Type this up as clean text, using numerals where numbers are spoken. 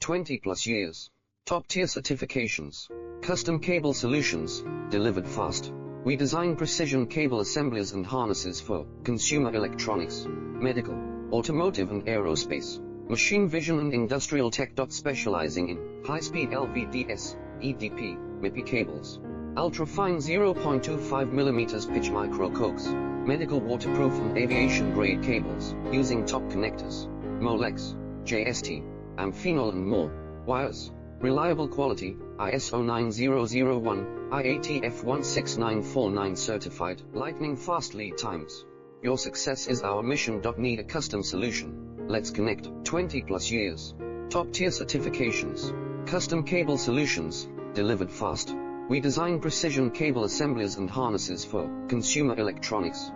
20 plus years. Top tier certifications. Custom cable solutions, delivered fast. We design precision cable assemblies and harnesses for consumer electronics, medical, automotive and aerospace, machine vision and industrial tech. Specializing in high-speed LVDS, EDP, MIPI cables, ultra-fine 0.25 mm pitch micro coax, medical waterproof and aviation grade cables, using top connectors, Molex, JST, Amphenol and more, wires, reliable quality, ISO 9001, IATF 16949 certified, lightning fast lead times. Your success is our mission. Need a custom solution? Let's connect. 20 plus years. Top tier certifications. Custom cable solutions, delivered fast. We design precision cable assemblies and harnesses for consumer electronics,